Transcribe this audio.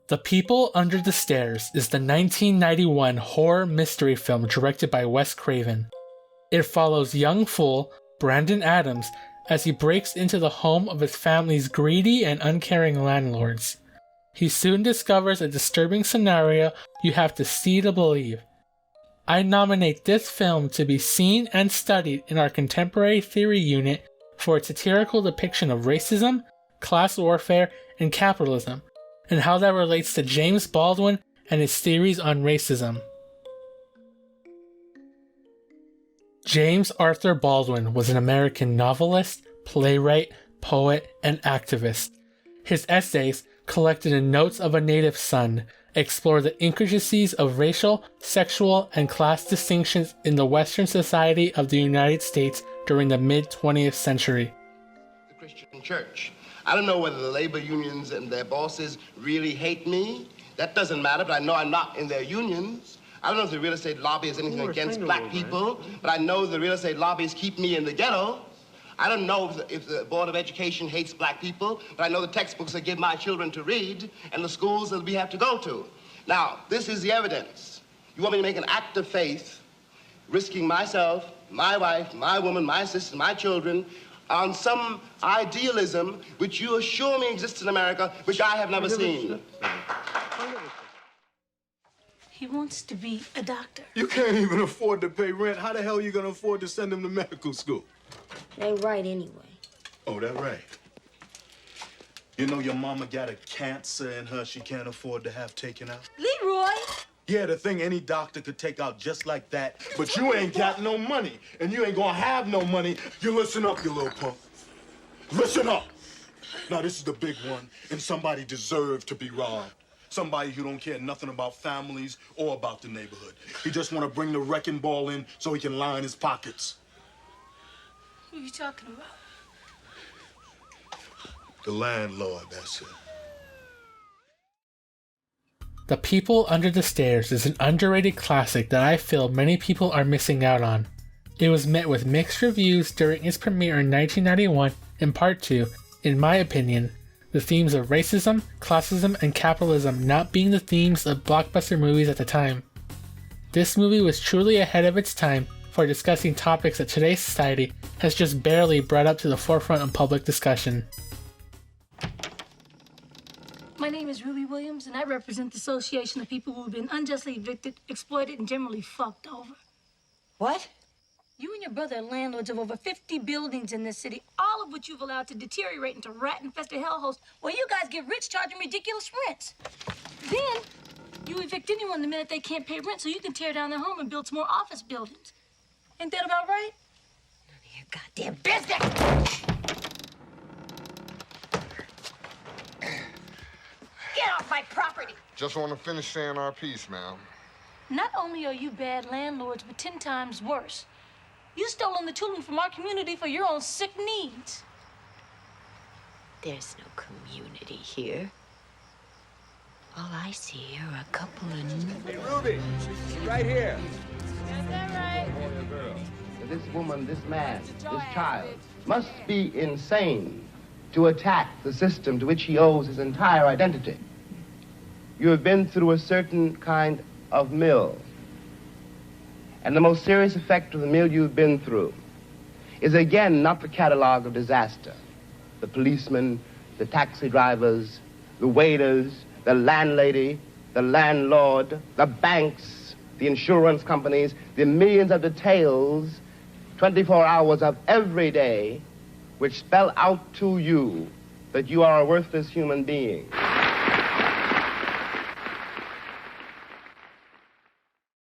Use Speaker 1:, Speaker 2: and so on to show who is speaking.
Speaker 1: The People Under the Stairs is the 1991 horror mystery film directed by Wes Craven. It follows young fool Brandon Adams as he breaks into the home of his family's greedy and uncaring landlords. He soon discovers a disturbing scenario you have to see to believe. I nominate this film to be seen and studied in our contemporary theory unit for its satirical depiction of racism, class warfare, and capitalism, and how that relates to James Baldwin and his theories on racism. James Arthur Baldwin was an American novelist, playwright, poet, and activist. His essays, collected in Notes of a Native Son, explore the intricacies of racial, sexual, and class distinctions in the Western society of the United States during the mid-20th century.
Speaker 2: The Christian church. I don't know whether the labor unions and their bosses really hate me. That doesn't matter, but I know I'm not in their unions. I don't know if the real estate lobby has anything against black people, but I know the real estate lobbies keep me in the ghetto. I don't know if the Board of Education hates black people, but I know the textbooks I give my children to read and the schools that we have to go to. Now, this is the evidence. You want me to make an act of faith, risking myself, my wife, my woman, my sister, my children, on some idealism which you assure me exists in America, which I have never seen.
Speaker 3: He wants to be a doctor.
Speaker 4: You can't even afford to pay rent. How the hell are you gonna afford to send him to medical school?
Speaker 3: They right anyway.
Speaker 4: Oh, that right. You know your mama got a cancer in her she can't afford to have taken out?
Speaker 3: Leroy!
Speaker 4: Yeah, the thing any doctor could take out just like that, but you ain't got no money, and you ain't gonna have no money. You listen up, you little punk. Listen up. Now, this is the big one, and somebody deserves to be robbed. Somebody who don't care nothing about families or about the neighborhood. He just want to bring the wrecking ball in so he can line his pockets.
Speaker 3: Who are you talking about?
Speaker 4: The landlord, that's it.
Speaker 1: The People Under the Stairs is an underrated classic that I feel many people are missing out on. It was met with mixed reviews during its premiere in 1991, in part due, in my opinion, the themes of racism, classism, and capitalism not being the themes of blockbuster movies at the time. This movie was truly ahead of its time for discussing topics that today's society has just barely brought up to the forefront of public discussion.
Speaker 3: My name is Ruby Williams, and I represent the Association of People who have been unjustly evicted, exploited, and generally fucked over.
Speaker 5: What?
Speaker 3: You and your brother are landlords of over 50 buildings in this city, all of which you've allowed to deteriorate into rat-infested hellholes where you guys get rich charging ridiculous rents. Then, you evict anyone the minute they can't pay rent so you can tear down their home and build some more office buildings. Ain't that about right?
Speaker 5: None of your goddamn business! Get off my property!
Speaker 6: Just want to finish saying our piece, ma'am.
Speaker 3: Not only are you bad landlords, but 10 times worse. You stolen the tooling from our community for your own sick needs.
Speaker 5: There's no community here. All I see are a couple of...
Speaker 7: Hey, Ruby, right here.
Speaker 3: Is that right?
Speaker 2: This woman, this man, this child must be insane to attack the system to which he owes his entire identity. You have been through a certain kind of mill. And the most serious effect of the mill you've been through is, again, not the catalog of disaster. The policemen, the taxi drivers, the waiters, the landlady, the landlord, the banks, the insurance companies, the millions of details, 24 hours of every day, which spell out to you that you are a worthless human being.